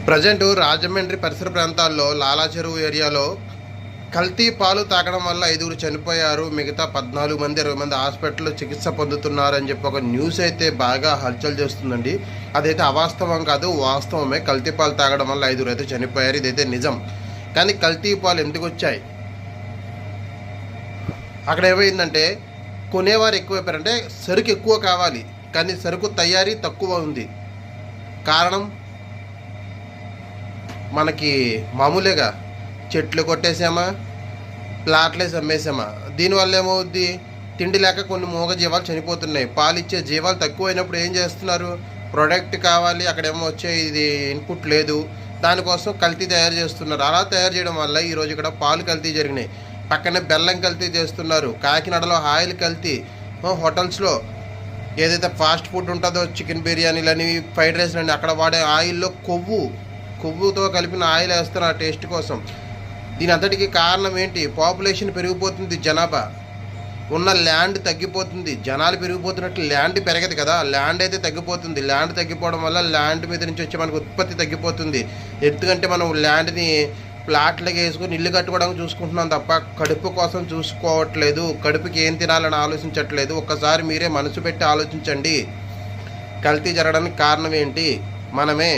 Present Rajahmundry పరిసర ప్రాంతాల్లో లాలా చెరువు ఏరియాలో కల్తీ పాలు తాగడం వల్ల 5గురు చనిపోయారు, మిగతా 14 మంది 20 మంది హాస్పిటల్లో చికిత్స పొందుతున్నారని చెప్పి ఒక న్యూస్ అయితే బాగా హల్చల్ చేస్తుందండి. అదైతే అవాస్తవం కాదు, వాస్తవమే. కల్తీ పాలు తాగడం వల్ల 5గురు అయితే చనిపోయారు, ఇదైతే నిజం. కానీ కల్తీ పాలు ఎందుకు వచ్చాయి? అక్కడ ఏమైందంటే కొనేవారు ఎక్కువైపోయారంటే సరుకు ఎక్కువ కావాలి, కానీ సరుకు తయారీ తక్కువ ఉంది. కారణం మనకి మామూలుగా చెట్లు కొట్టేసామా, ప్లాట్లేసి అమ్మేసామా. దీనివల్ల ఏమవుద్ది? తిండి లేక కొన్ని మూగ జీవాలు చనిపోతున్నాయి. పాలిచ్చే జీవాలు తక్కువైనప్పుడు ఏం చేస్తున్నారు? ప్రొడక్ట్ కావాలి, అక్కడేమో వచ్చే ఇది ఇన్పుట్ లేదు, దానికోసం కల్తీ తయారు చేస్తున్నారు. అలా తయారు చేయడం వల్ల ఈరోజు ఇక్కడ పాలు కల్తీ జరిగినాయి, పక్కనే బెల్లం కల్తీ చేస్తున్నారు, కాకినాడలో ఆయిల్ కల్తీ, హోటల్స్లో ఏదైతే ఫాస్ట్ ఫుడ్ ఉంటుందో చికెన్ బిర్యానీలని ఫ్రైడ్ రైస్లని అక్కడ వాడే ఆయిల్లో కొవ్వుతో కలిపిన ఆయిల్ వేస్తున్నారు టేస్ట్ కోసం. దీని అంతటికి కారణం ఏంటి? పాపులేషన్ పెరిగిపోతుంది, జనాభా ఉన్న ల్యాండ్ తగ్గిపోతుంది. జనాలు పెరిగిపోతున్నట్టు ల్యాండ్ పెరగదు కదా, ల్యాండ్ అయితే తగ్గిపోతుంది. ల్యాండ్ తగ్గిపోవడం వల్ల ల్యాండ్ మీద నుంచి వచ్చే మనకు ఉత్పత్తి తగ్గిపోతుంది. ఎందుకంటే మనం ల్యాండ్ని ప్లాట్లకి వేసుకొని ఇల్లు కట్టుకోవడానికి చూసుకుంటున్నాం తప్ప కడుపు కోసం చూసుకోవట్లేదు. కడుపుకి ఏం తినాలని ఆలోచించట్లేదు. ఒక్కసారి మీరే మనసు పెట్టి ఆలోచించండి, కల్తీ జరగడానికి కారణం ఏంటి? మనమే.